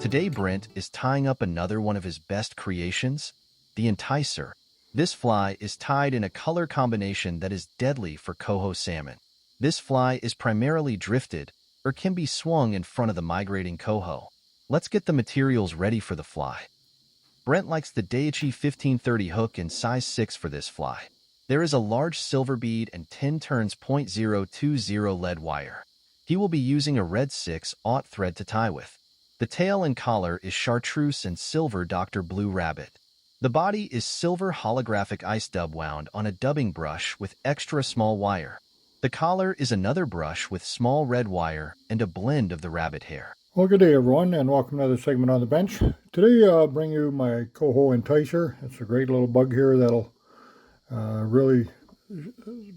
Today Brent is tying up another one of his best creations, the Enticer. This fly is tied in a color combination that is deadly for coho salmon. This fly is primarily drifted or can be swung in front of the migrating coho. Let's get the materials ready for the fly. Brent likes the Daiichi 1530 hook in size 6 for this fly. There is a large silver bead and 10 turns .020 lead wire. He will be using a red 6/0 thread to tie with. The tail and collar is chartreuse and silver Dr. Blue Rabbit. The body is silver holographic ice dub wound on a dubbing brush with extra small wire. The collar is another brush with small red wire and a blend of the rabbit hair. Well, good day everyone, and welcome to another segment on the bench. Today I'll bring you my Coho Enticer. It's a great little bug here that'll really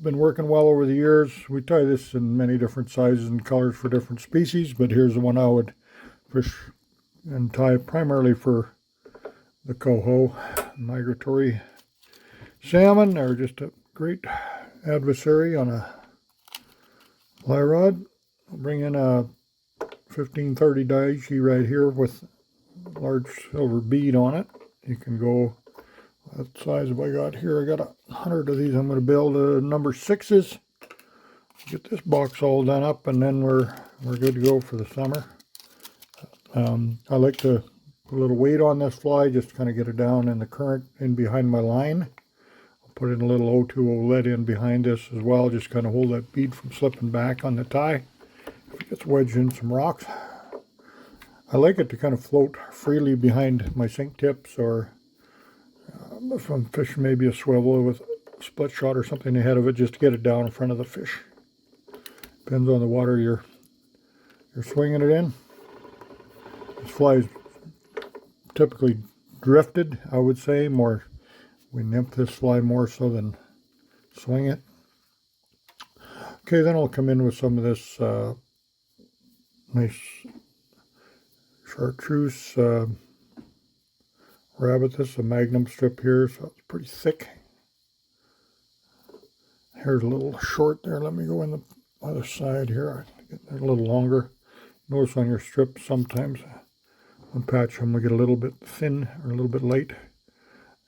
been working well over the years. We tie this in many different sizes and colors for different species, but here's the one I would fish and tie primarily for the coho migratory salmon. They're just a great adversary on a fly rod. I'll bring in a 1530 Daiichi right here with a large silver bead on it. You can go that size I got here. I got 100 of these. I'm going to build number 6s. Get this box all done up, and then we're good to go for the summer. I like to put a little weight on this fly, just kind of get it down in the current in behind my line. I'll put in a little O2O lead in behind this as well, just kind of hold that bead from slipping back on the tie. If it gets wedged in some rocks, I like it to kind of float freely behind my sink tips, or if I'm fishing maybe a swivel with a split shot or something ahead of it, just to get it down in front of the fish. Depends on the water you're swinging it in. This fly is typically drifted, I would say. We nymph this fly more so than swing it. Okay, then I'll come in with some of this nice chartreuse rabbit. This is a magnum strip here, so it's pretty thick. Hair's a little short there. Let me go in the other side here. Get a little longer. Notice on your strip sometimes one patch I'm going to get a little bit thin or a little bit light,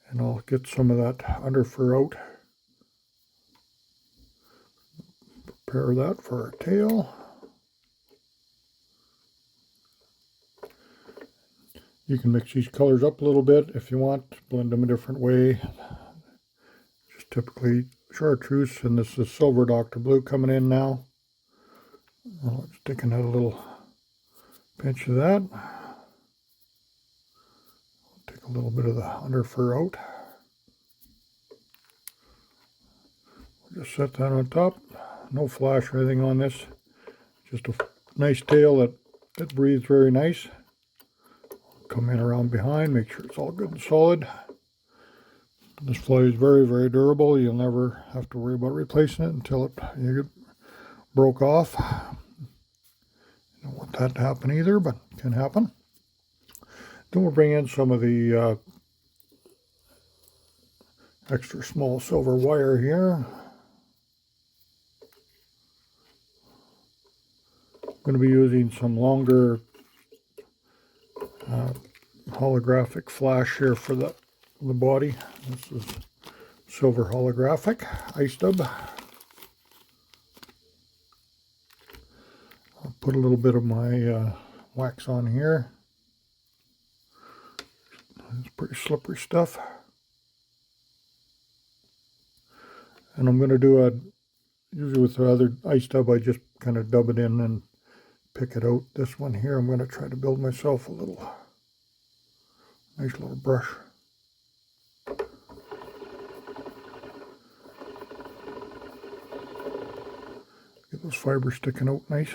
and I'll get some of that under fur out. Prepare that for our tail. You can mix these colors up a little bit if you want, blend them a different way. Just typically chartreuse, and this is silver Dr. Blue coming in now. I'll stick in a little pinch of that. Take a little bit of the under fur out. We'll just set that on top. No flash or anything on this. Just a nice tail that breathes very nice. Come in around behind, make sure it's all good and solid. This fly is very, very durable. You'll never have to worry about replacing it until you get broke off. You don't want that to happen either, but it can happen. Then we'll bring in some of the extra small silver wire here. I'm going to be using some longer holographic flash here for the body. This is silver holographic ice dub. I'll put a little bit of my wax on here. It's pretty slippery stuff. And I'm going to do usually with the other ice dub, I just kind of dub it in and pick it out. This one here, I'm going to try to build myself a nice little brush. Get those fibers sticking out nice.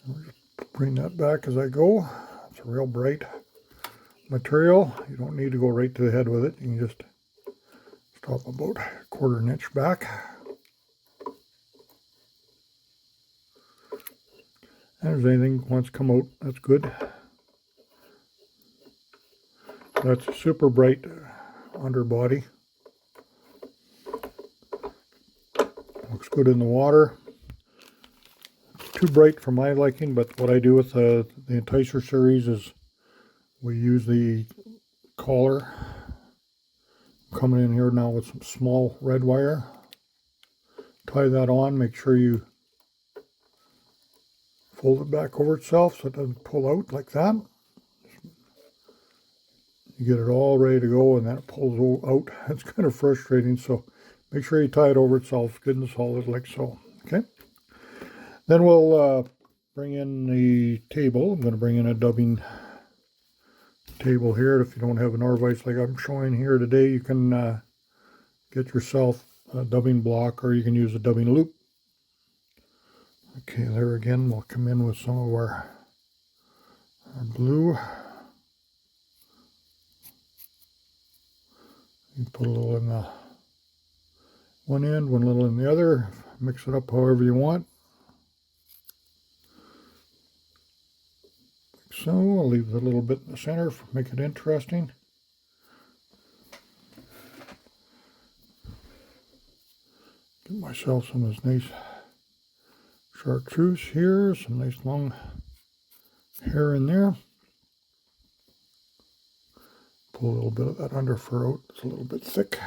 I'll just bring that back as I go. It's a real bright material. You don't need to go right to the head with it. You can just stop about a 1/4 inch back. And if anything wants to come out, that's good. That's a super bright underbody. Looks good in the water. too bright for my liking, but what I do with the Enticer series is we use the collar coming in here now with some small red wire. Tie that on, make sure you fold it back over itself so it doesn't pull out like that. You get it all ready to go and then it pulls out. It's kind of frustrating, so make sure you tie it over itself good and solid like so. Okay. Then we'll bring in the table. I'm going to bring in a dubbing table here. If you don't have an R-vise like I'm showing here today, you can get yourself a dubbing block or you can use a dubbing loop. Okay, there again, we'll come in with some of our glue. You put a little in the one end, one little in the other. Mix it up however you want. Like so, I'll leave a little bit in the center, make it interesting. Get myself some of this nice chartreuse here, some nice long hair in there. Pull a little bit of that under fur out, it's a little bit thick.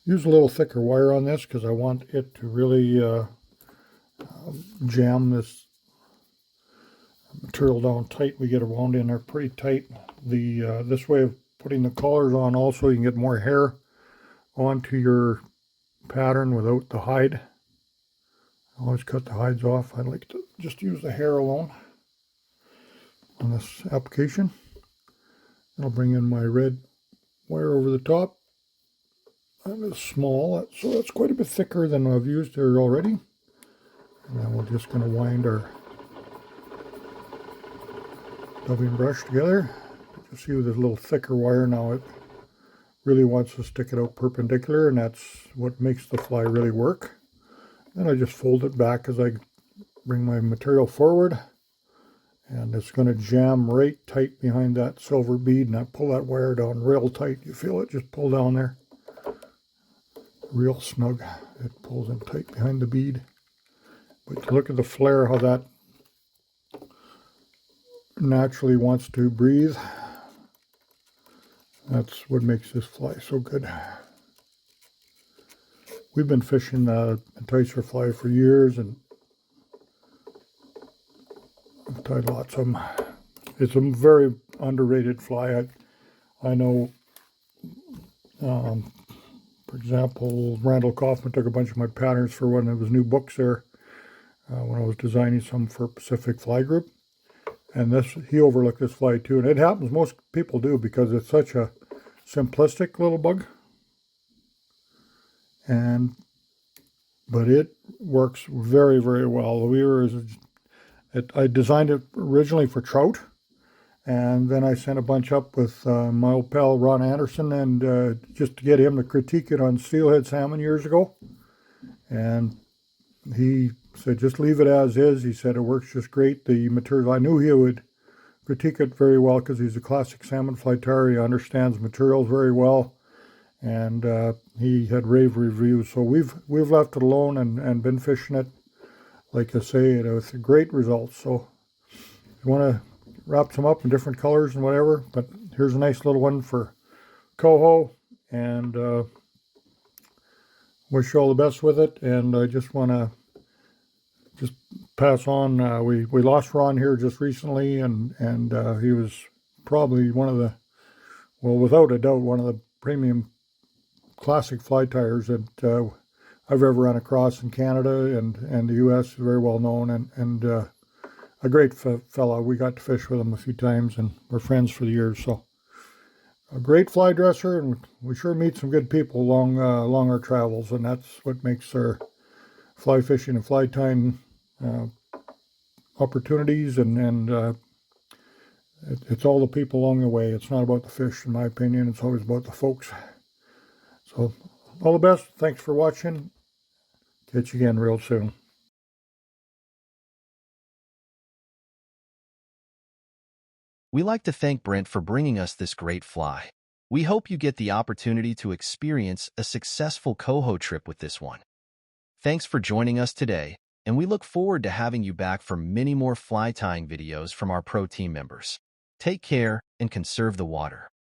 Use a little thicker wire on this because I want it to really jam this material down tight. We get it wound in there pretty tight. This way of putting the collars on also, you can get more hair onto your pattern without the hide. I always cut the hides off. I like to just use the hair alone on this application. I'll bring in my red wire over the top. That is small, so that's quite a bit thicker than I've used here already. And then we're just going to wind our dubbing brush together. You see with this little thicker wire now, it really wants to stick it out perpendicular, and that's what makes the fly really work. Then I just fold it back as I bring my material forward, and it's going to jam right tight behind that silver bead, and I pull that wire down real tight. You feel it just pull down there. Real snug. It pulls in tight behind the bead. But look at the flare, how that naturally wants to breathe. That's what makes this fly so good. We've been fishing Enticer fly for years, and I've tied lots of them. It's a very underrated fly. I know, for example, Randall Kaufman took a bunch of my patterns for one of his new books there when I was designing some for Pacific Fly Group. And he overlooked this fly too. And it happens, most people do, because it's such a simplistic little bug. But it works very, very well. I designed it originally for trout, and then I sent a bunch up with my old pal Ron Anderson, and just to get him to critique it on steelhead salmon years ago. And he said, just leave it as is. He said it works just great. The material, I knew he would critique it very well because he's a classic salmon fly tyer. He understands materials very well. And he had rave reviews, so we've left it alone and been fishing it, like I say, with great results. So you want to wrap some up in different colors and whatever, but here's a nice little one for coho, and wish you all the best with it. And I just want to pass on, we lost Ron here just recently, and he was probably one of the, well, without a doubt, one of the premium classic fly tyers that I've ever run across in Canada and the U.S. Very well known, and a great fella. We got to fish with him a few times, and we're friends for the years. So a great fly dresser, and we sure meet some good people along our travels, and that's what makes our fly fishing and fly tying opportunities, and it's all the people along the way. It's not about the fish, in my opinion. It's always about the folks. So, all the best. Thanks for watching. Catch you again real soon. We like to thank Brent for bringing us this great fly. We hope you get the opportunity to experience a successful coho trip with this one. Thanks for joining us today. and we look forward to having you back for many more fly tying videos from our pro team members. Take care and conserve the water.